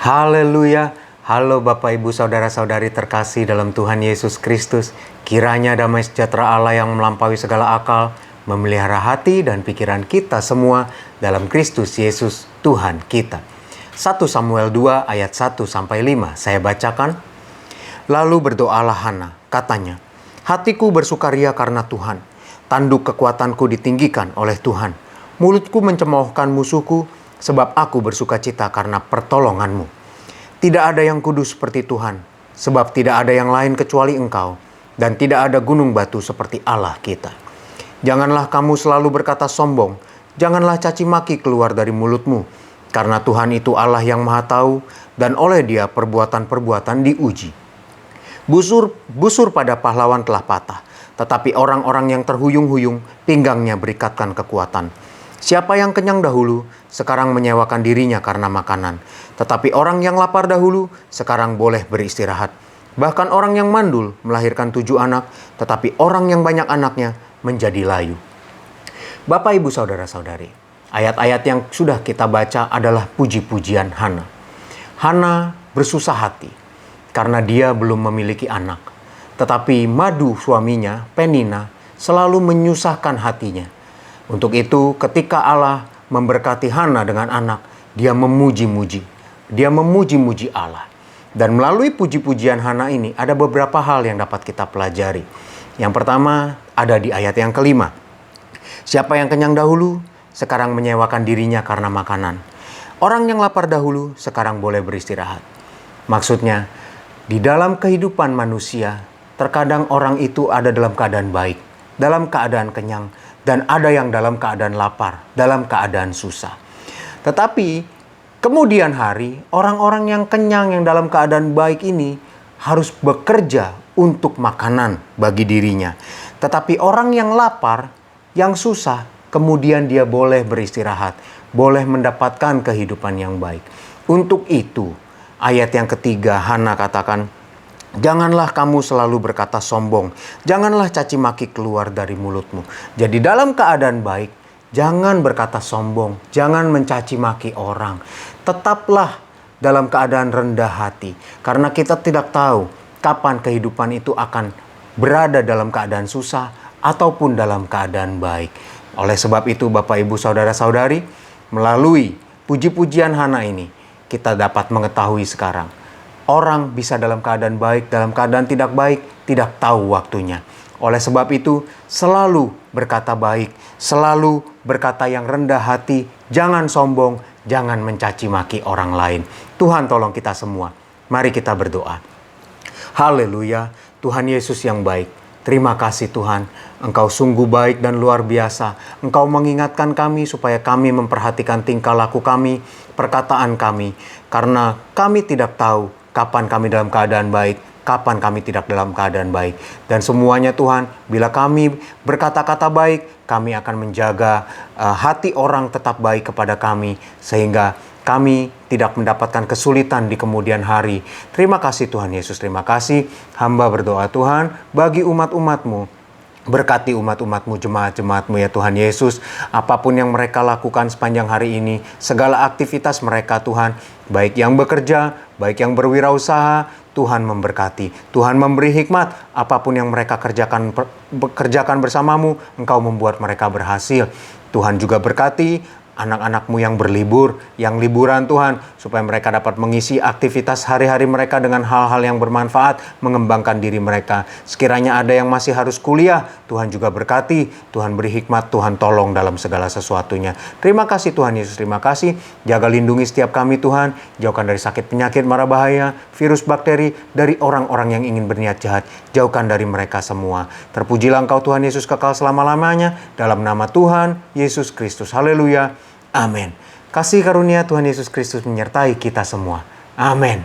Haleluya. Halo Bapak Ibu Saudara-saudari terkasih dalam Tuhan Yesus Kristus. Kiranya damai sejahtera Allah yang melampaui segala akal memelihara hati dan pikiran kita semua dalam Kristus Yesus Tuhan kita. 1 Samuel 2 ayat 1-5 saya bacakan. Lalu berdoalah Hana, katanya, hatiku bersukaria karena Tuhan. Tanduk kekuatanku ditinggikan oleh Tuhan. Mulutku mencemoohkan musuhku, sebab aku bersukacita karena pertolonganmu. Tidak ada yang kudus seperti Tuhan, sebab tidak ada yang lain kecuali Engkau, dan tidak ada gunung batu seperti Allah kita. Janganlah kamu selalu berkata sombong, janganlah caci maki keluar dari mulutmu, karena Tuhan itu Allah yang Maha Tahu, dan oleh Dia perbuatan-perbuatan diuji. Busur pada pahlawan telah patah, tetapi orang-orang yang terhuyung-huyung, pinggangnya berikatkan kekuatan. Siapa yang kenyang dahulu, sekarang menyewakan dirinya karena makanan. Tetapi orang yang lapar dahulu, sekarang boleh beristirahat. Bahkan orang yang mandul melahirkan 7 anak, tetapi orang yang banyak anaknya menjadi layu. Bapak, Ibu, Saudara-saudari, ayat-ayat yang sudah kita baca adalah puji-pujian Hana. Hana bersusah hati karena dia belum memiliki anak. Tetapi Madu suaminya, Penina, selalu menyusahkan hatinya. Untuk itu ketika Allah memberkati Hana dengan anak, dia memuji-muji. Dia memuji-muji Allah. Dan melalui puji-pujian Hana ini ada beberapa hal yang dapat kita pelajari. Yang pertama ada di ayat yang kelima. Siapa yang kenyang dahulu, sekarang menyewakan dirinya karena makanan. Orang yang lapar dahulu, sekarang boleh beristirahat. Maksudnya, di dalam kehidupan manusia, terkadang orang itu ada dalam keadaan baik, dalam keadaan kenyang, dan ada yang dalam keadaan lapar, dalam keadaan susah. Tetapi kemudian hari, orang-orang yang kenyang yang dalam keadaan baik ini harus bekerja untuk makanan bagi dirinya. Tetapi orang yang lapar, yang susah, kemudian dia boleh beristirahat, boleh mendapatkan kehidupan yang baik. Untuk itu, ayat yang ketiga Hana katakan, janganlah kamu selalu berkata sombong. Janganlah caci maki keluar dari mulutmu. Jadi dalam keadaan baik, jangan berkata sombong. Jangan mencaci maki orang. Tetaplah dalam keadaan rendah hati. Karena kita tidak tahu kapan kehidupan itu akan berada dalam keadaan susah ataupun dalam keadaan baik. Oleh sebab itu Bapak, Ibu, Saudara-saudari, melalui puji-pujian Hana ini, kita dapat mengetahui sekarang. Orang bisa dalam keadaan baik, dalam keadaan tidak baik, tidak tahu waktunya. Oleh sebab itu, selalu berkata baik, selalu berkata yang rendah hati, jangan sombong, jangan mencaci maki orang lain. Tuhan tolong kita semua. Mari kita berdoa. Haleluya, Tuhan Yesus yang baik. Terima kasih Tuhan, Engkau sungguh baik dan luar biasa. Engkau mengingatkan kami supaya kami memperhatikan tingkah laku kami, perkataan kami. Karena kami tidak tahu kapan kami dalam keadaan baik, kapan kami tidak dalam keadaan baik. Dan semuanya Tuhan, bila kami berkata-kata baik, kami akan menjaga hati orang tetap baik kepada kami. Sehingga kami tidak mendapatkan kesulitan di kemudian hari. Terima kasih Tuhan Yesus, terima kasih. Hamba berdoa Tuhan, bagi umat-umat-Mu. Berkati umat-umat-Mu, jemaat-jemaat-Mu ya Tuhan Yesus. Apapun yang mereka lakukan sepanjang hari ini, segala aktivitas mereka Tuhan, baik yang bekerja, baik yang berwirausaha, Tuhan memberkati. Tuhan memberi hikmat. Apapun yang mereka kerjakan bersama-Mu, Engkau membuat mereka berhasil. Tuhan juga berkati anak-anak-Mu yang berlibur, yang liburan Tuhan, supaya mereka dapat mengisi aktivitas hari-hari mereka dengan hal-hal yang bermanfaat, mengembangkan diri mereka. Sekiranya ada yang masih harus kuliah, Tuhan juga berkati, Tuhan beri hikmat, Tuhan tolong dalam segala sesuatunya. Terima kasih Tuhan Yesus, terima kasih. Jaga lindungi setiap kami Tuhan, jauhkan dari sakit penyakit mara bahaya, virus bakteri, dari orang-orang yang ingin berniat jahat, jauhkan dari mereka semua. Terpujilah Engkau Tuhan Yesus kekal selama-lamanya, dalam nama Tuhan Yesus Kristus. Haleluya. Amin. Kasih karunia Tuhan Yesus Kristus menyertai kita semua. Amin.